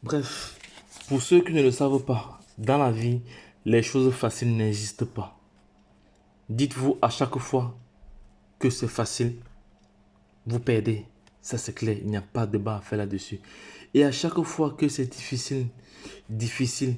Bref, pour ceux qui ne le savent pas, dans la vie, les choses faciles n'existent pas. Dites-vous à chaque fois que c'est facile, vous perdez. Ça c'est clair, il n'y a pas de débat à faire là-dessus. Et à chaque fois que c'est difficile,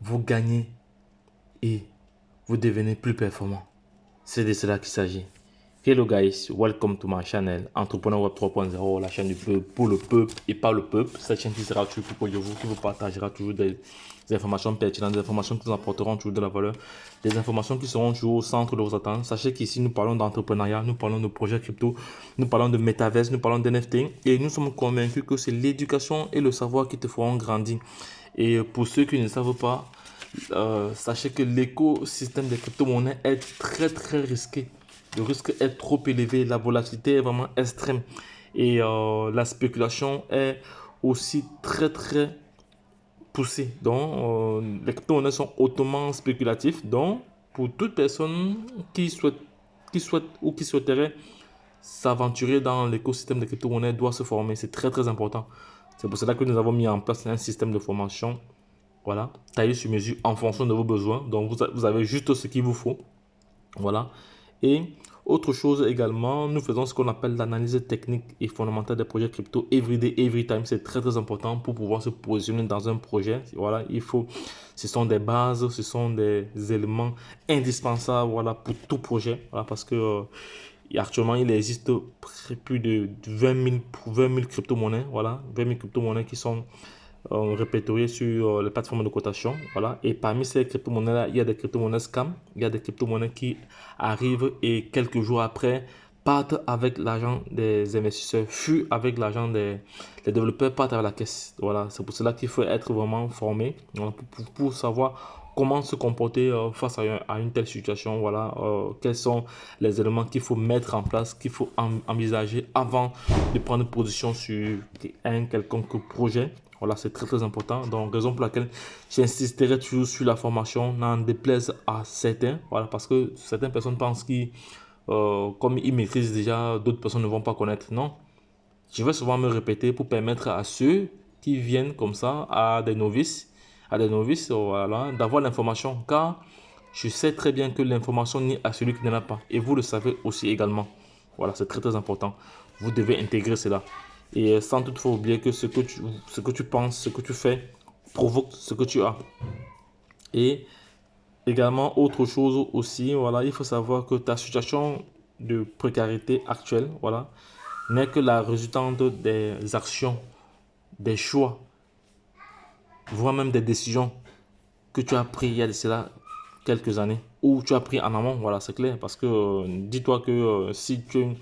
vous gagnez et vous devenez plus performant. C'est de cela qu'il s'agit. Hello guys, welcome to my channel Entrepreneur Web 3.0, la chaîne du peuple pour le peuple et par le peuple. Cette chaîne qui sera toujours pour vous, qui vous partagera toujours des informations pertinentes, des informations qui vous apporteront toujours de la valeur, des informations qui seront toujours au centre de vos attentes. Sachez qu'ici nous parlons d'entrepreneuriat, nous parlons de projets crypto, nous parlons de métaverse, nous parlons d'NFT et nous sommes convaincus que c'est l'éducation et le savoir qui te feront grandir. Et pour ceux qui ne savent pas, sachez que l'écosystème des crypto-monnaies est très risqué. Le risque est trop élevé, la volatilité est vraiment extrême et la spéculation est aussi très poussée. Donc, les crypto-monnaies sont hautement spéculatifs. Donc, pour toute personne qui souhaite ou qui souhaiterait s'aventurer dans l'écosystème des crypto-monnaies doit se former. C'est très important. C'est pour cela que nous avons mis en place un système de formation. Voilà, taillé sur mesure en fonction de vos besoins. Donc, vous avez juste ce qu'il vous faut. Voilà. Et autre chose également, nous faisons ce qu'on appelle l'analyse technique et fondamentale des projets crypto every day, every time. C'est très important pour pouvoir se positionner dans un projet. Voilà, ce sont des bases, ce sont des éléments indispensables, voilà, pour tout projet. Voilà, parce que actuellement, il existe plus de 20 000 crypto-monnaies. Voilà, 20 000 crypto-monnaies qui sont répertoriés sur les plateformes de cotation. Voilà. Et parmi ces crypto-monnaies-là, il y a des crypto-monnaies scam, il y a des crypto-monnaies qui arrivent et quelques jours après partent avec l'argent des investisseurs, fuient avec l'argent des développeurs, partent avec la caisse. Voilà. C'est pour cela qu'il faut être vraiment formé, voilà, pour savoir comment se comporter face à une telle situation. Voilà, quels sont les éléments qu'il faut mettre en place, qu'il faut envisager avant de prendre position sur un quelconque projet. Voilà, c'est très important. Donc, raison pour laquelle j'insisterai toujours sur la formation, n'en déplaise à certains. Voilà, parce que certaines personnes pensent qu'ils, comme ils maîtrisent déjà, d'autres personnes ne vont pas connaître. Non, je vais souvent me répéter pour permettre à ceux qui viennent comme ça, à des novices, voilà, d'avoir l'information. Car je sais très bien que l'information n'est à celui qui n'en a pas. Et vous le savez aussi également. Voilà, c'est très important. Vous devez intégrer cela. Et sans toutefois oublier que ce que tu penses, ce que tu fais, provoque ce que tu as. Et également, autre chose aussi, voilà, il faut savoir que ta situation de précarité actuelle, voilà, n'est que la résultante des actions, des choix, voire même des décisions que tu as prises il y a de cela quelques années, ou tu as pris en amont, voilà, c'est clair. Parce que dis-toi que si tu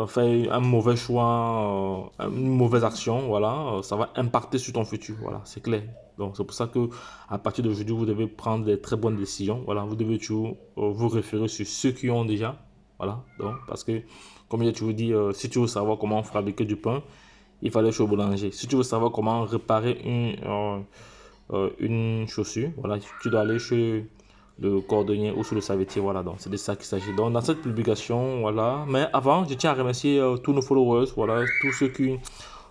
fais un mauvais choix, une mauvaise action, voilà, ça va impacter sur ton futur, voilà, c'est clair. Donc c'est pour ça que à partir d'aujourd'hui, vous devez prendre des très bonnes décisions, voilà, vous devez toujours vous référer sur ceux qui ont déjà, voilà, donc parce que comme je toujours dit, si tu veux savoir comment fabriquer du pain, il fallait chez le boulanger. Si tu veux savoir comment réparer une chaussure, voilà, tu dois aller chez le cordonnier ou sur le savetier, voilà, donc c'est de ça qu'il s'agit. Donc dans cette publication, voilà, mais avant je tiens à remercier tous nos followers, voilà, tous ceux qui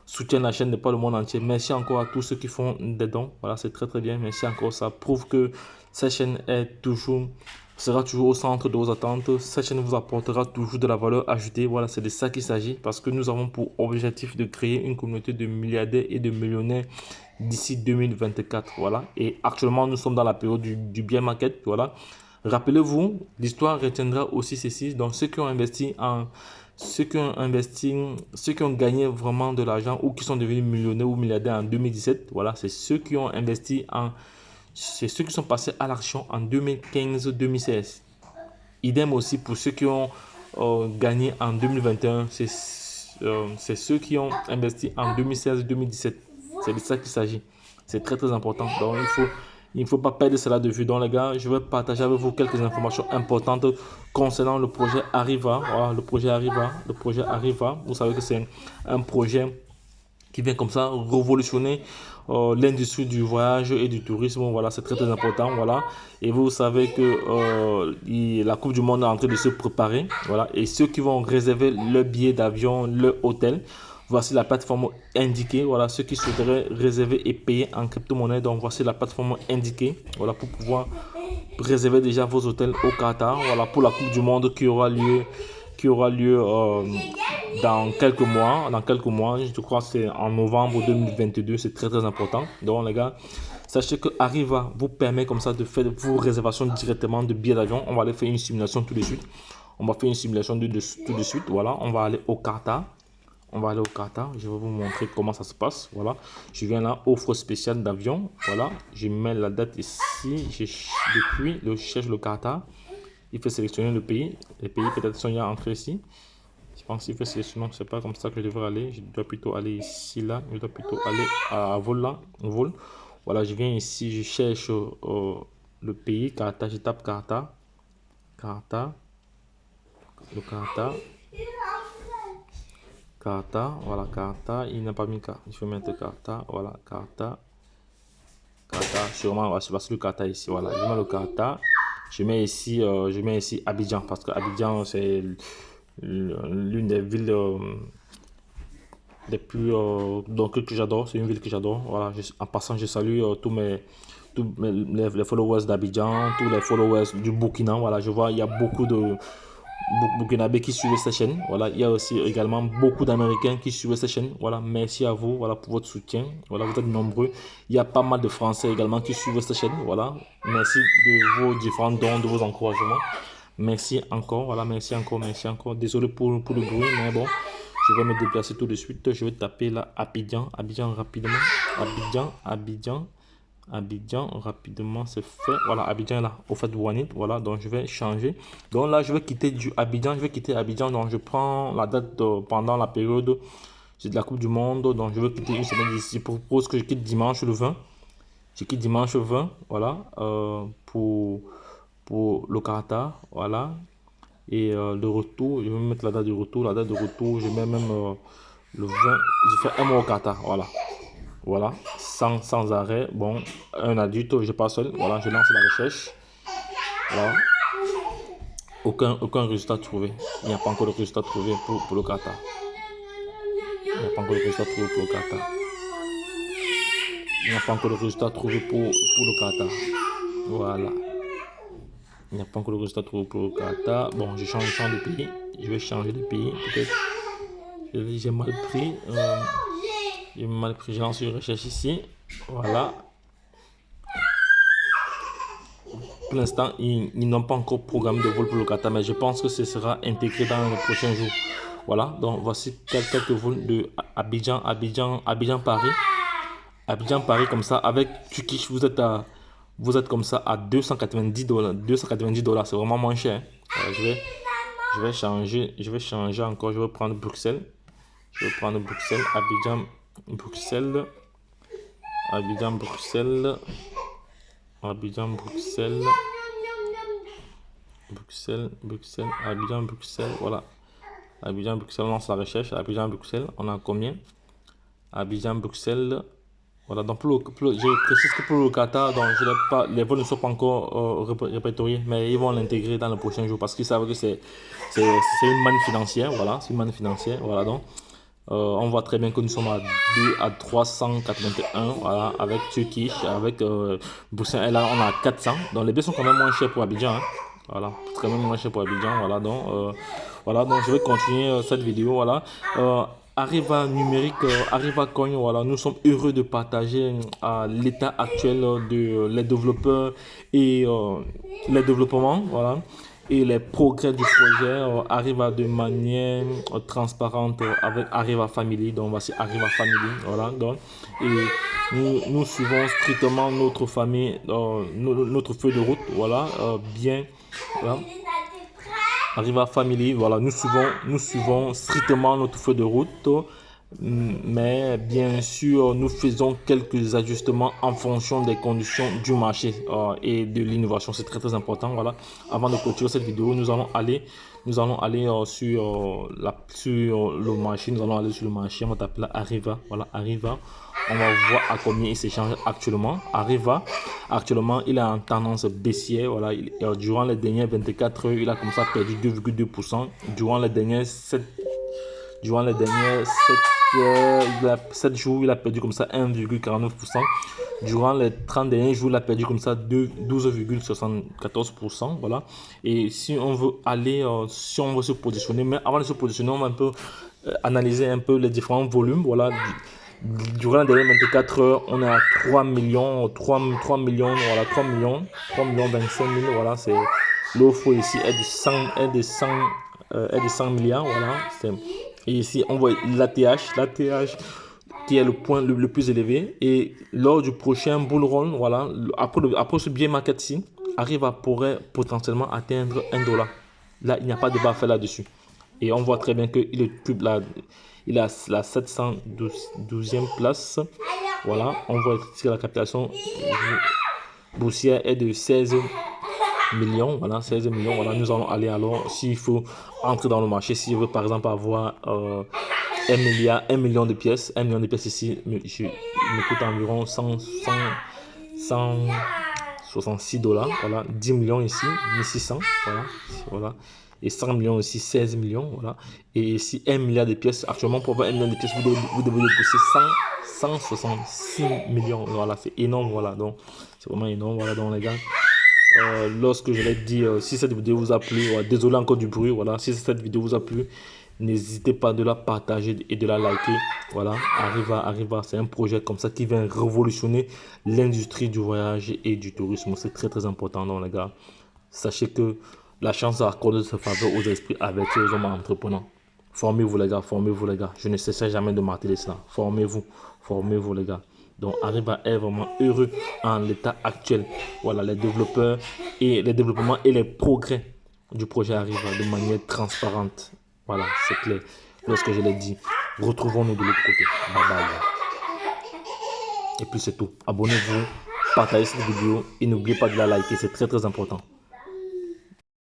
soutiennent la chaîne de pas le monde entier. Merci encore à tous ceux qui font des dons, voilà, c'est très bien, merci encore. Ça prouve que cette chaîne sera toujours au centre de vos attentes. Cette chaîne vous apportera toujours de la valeur ajoutée, voilà, c'est de ça qu'il s'agit, parce que nous avons pour objectif de créer une communauté de milliardaires et de millionnaires d'ici 2024, voilà. Et actuellement, nous sommes dans la période du bear market, voilà. Rappelez-vous, l'histoire retiendra aussi ceci. Donc, ceux qui ont gagné vraiment de l'argent ou qui sont devenus millionnaires ou milliardaires en 2017, voilà, c'est ceux qui sont passés à l'action en 2015-2016. Idem aussi pour ceux qui ont gagné en 2021, c'est ceux qui ont investi en 2016-2017. C'est de ça qu'il s'agit. C'est très important. Donc, il ne faut pas perdre cela de vue. Donc, les gars, je vais partager avec vous quelques informations importantes concernant le projet Arriva. Voilà, le projet Arriva. Vous savez que c'est un projet qui vient comme ça révolutionner l'industrie du voyage et du tourisme. Voilà, c'est très important. Voilà. Et vous savez que la Coupe du Monde est en train de se préparer. Voilà. Et ceux qui vont réserver leur billet d'avion, leur hôtel, Voici la plateforme indiquée. Voilà, ceux qui souhaiteraient réserver et payer en crypto-monnaie. Donc, voici la plateforme indiquée. Voilà, pour pouvoir réserver déjà vos hôtels au Qatar. Voilà, pour la Coupe du Monde qui aura lieu dans quelques mois. Je crois que c'est en novembre 2022. C'est très important. Donc, les gars, sachez que Arriva vous permet comme ça de faire vos réservations directement de billets d'avion. On va aller faire une simulation tout de suite. On va faire une simulation tout de suite. Voilà, on va aller au Qatar. On va aller au Qatar. Je vais vous montrer comment ça se passe. Voilà, je viens là, offre spéciale d'avion. Voilà, je mets la date ici. Depuis, je cherche le Qatar. Il faut sélectionner le pays. Les pays peut-être sont déjà entrés ici. Je pense qu'il faut sélectionner. C'est pas comme ça que je devrais aller. Je dois plutôt aller ici là. Je dois plutôt aller à vol là. Vol. Voilà, je viens ici. Je cherche le pays Qatar. Je tape Qatar. Qatar. Le Qatar. Qatar. Voilà, Qatar. Il n'a pas mis Qatar. Je vais mettre Qatar. Voilà, Qatar. Qatar. Sûrement, c'est parce que le Qatar ici. Voilà, je mets le Qatar. Je mets ici Abidjan parce que Abidjan c'est l'une des villes les plus donc que j'adore. C'est une ville que j'adore. Voilà, en passant, je salue tous les followers d'Abidjan, tous les followers du Burkina. Voilà, je vois il y a beaucoup de Burkinabés qui suivent cette chaîne. Voilà, il y a aussi également beaucoup d'Américains qui suivent cette chaîne. Voilà, merci à vous, voilà, pour votre soutien. Voilà, vous êtes nombreux. Il y a pas mal de Français également qui suivent cette chaîne. Voilà, merci de vos différents dons, de vos encouragements. Merci encore, voilà, merci encore. Désolé pour le bruit, mais bon, je vais me déplacer tout de suite. Je vais taper là Abidjan rapidement. Abidjan, rapidement, c'est fait. Voilà, Abidjan là, au fait de Wanit. Voilà, donc je vais changer. Donc là, je vais quitter Abidjan. Donc je prends la date pendant la période de la Coupe du Monde. Donc je vais quitter une semaine d'ici. Je propose que je quitte dimanche le 20. Je quitte dimanche 20. Voilà, pour le Qatar. Voilà. Et le retour, je vais mettre la date de retour. Je mets même le 20. Je fais un mois au Qatar. Voilà, sans arrêt. Bon, un adulte, je passe seul. Voilà, je lance la recherche. Voilà. Aucun résultat trouvé. Il n'y a pas encore de résultat trouvé pour le Qatar. Il n'y a pas encore de résultat trouvé pour le Qatar. Voilà. Il n'y a pas encore de résultat trouvé pour le Qatar. Bon, je change de pays. Je vais changer de pays. Peut-être. J'ai mal pris. Je lance une recherche ici. Voilà. Pour l'instant, ils n'ont pas encore programmé de vol pour le Qatar, mais je pense que ce sera intégré dans les prochains jours. Voilà, donc voici quelques vols de Abidjan, Paris. Abidjan, Paris, comme ça, avec Turkish, vous êtes comme ça à $290. $290, c'est vraiment moins cher. Je vais changer encore. Je vais prendre Bruxelles. Bruxelles, voilà. Abidjan, Bruxelles, on lance la recherche. Abidjan, Bruxelles, on a combien? Abidjan, Bruxelles, voilà. Donc, je précise que pour le Qatar, donc, les vols ne sont pas encore répertoriés, mais ils vont l'intégrer dans les prochains jours parce qu'ils savent que c'est une manne financière. Voilà, c'est une manne financière. Voilà, donc. On voit très bien que nous sommes à 2 à 381, voilà, avec Turkish, avec Bruxelles, et là on a 400. Donc les billets sont quand même moins chers pour Abidjan. Hein. Voilà, quand même moins cher pour Abidjan. Voilà, donc je vais continuer cette vidéo. Voilà. Arriva numérique, Arriva Coin, voilà, nous sommes heureux de partager l'état actuel de les développeurs et les développements, voilà, et les progrès du projet arrivent de manière transparente avec Arriva Family. Donc voici Arriva Family, voilà. Donc et nous suivons strictement notre famille, notre feuille de route, voilà, bien, voilà. Arriva Family, voilà, nous suivons strictement notre feuille de route, mais bien sûr, nous faisons quelques ajustements en fonction des conditions du marché et de l'innovation. C'est très important, voilà. Avant de clôturer cette vidéo, nous allons aller sur le marché. Nous allons aller sur le marché, on va taper là Arriva, voilà, Arriva. On va voir à combien il s'échange actuellement. Arriva, actuellement, il est en tendance baissière. Voilà, durant les dernières 24 heures, il a comme ça perdu 2,2%. Durant les dernières Durant les derniers 7 jours, il a perdu comme ça 1,49%. Durant les 30 derniers jours, il a perdu comme ça 12,74%. Voilà. Et si on veut aller, si on veut se positionner, mais avant de se positionner, on va un peu analyser un peu les différents volumes. Voilà. Durant les dernières 24 heures, on est à 3 millions, 3 millions, voilà, 3 millions 25 000. Voilà, c'est l'offre ici est de 100 milliards. Voilà. Et ici, on voit l'ATH qui est le point le plus élevé. Et lors du prochain bull run, voilà, après ce bear market-ci, pourrait potentiellement atteindre $1. Là, il n'y a pas de débat à faire là-dessus. Et on voit très bien qu'il occupe il a la 712e place. Voilà, on voit ici la capitalisation boursière est de 16 millions. Voilà, 16 millions. Voilà, nous allons aller alors, s'il faut entrer dans le marché, si je veux par exemple avoir 1 million de pièces. 1 million de pièces ici me coûte environ 166 $. Voilà, 10 millions ici, 1600. Voilà. Et 100 millions ici, 16 millions. Voilà. Et ici, 1 milliard de pièces. Actuellement, pour avoir 1 million de pièces, vous devez débourser 166 millions. Voilà, c'est énorme. Voilà, donc c'est vraiment énorme. Voilà, donc les gars. Lorsque je l'ai dit, si cette vidéo vous a plu, désolé encore du bruit, voilà, si cette vidéo vous a plu, n'hésitez pas de la partager et de la liker. Voilà, Arriva, c'est un projet comme ça qui vient révolutionner l'industrie du voyage et du tourisme. C'est très très important, donc les gars. Sachez que la chance accorde ce faveur aux esprits avertis, aux hommes entreprenants. Formez-vous les gars, formez-vous les gars. Je ne cesserai jamais de marteler cela. Formez-vous les gars. Donc Arriva est vraiment heureux en l'état actuel. Voilà, les développements et les progrès du projet Arriva de manière transparente. Voilà, c'est clair. Lorsque je l'ai dit, retrouvons-nous de l'autre côté. Bye bye. Et puis c'est tout. Abonnez-vous, partagez cette vidéo et n'oubliez pas de la liker, c'est très très important.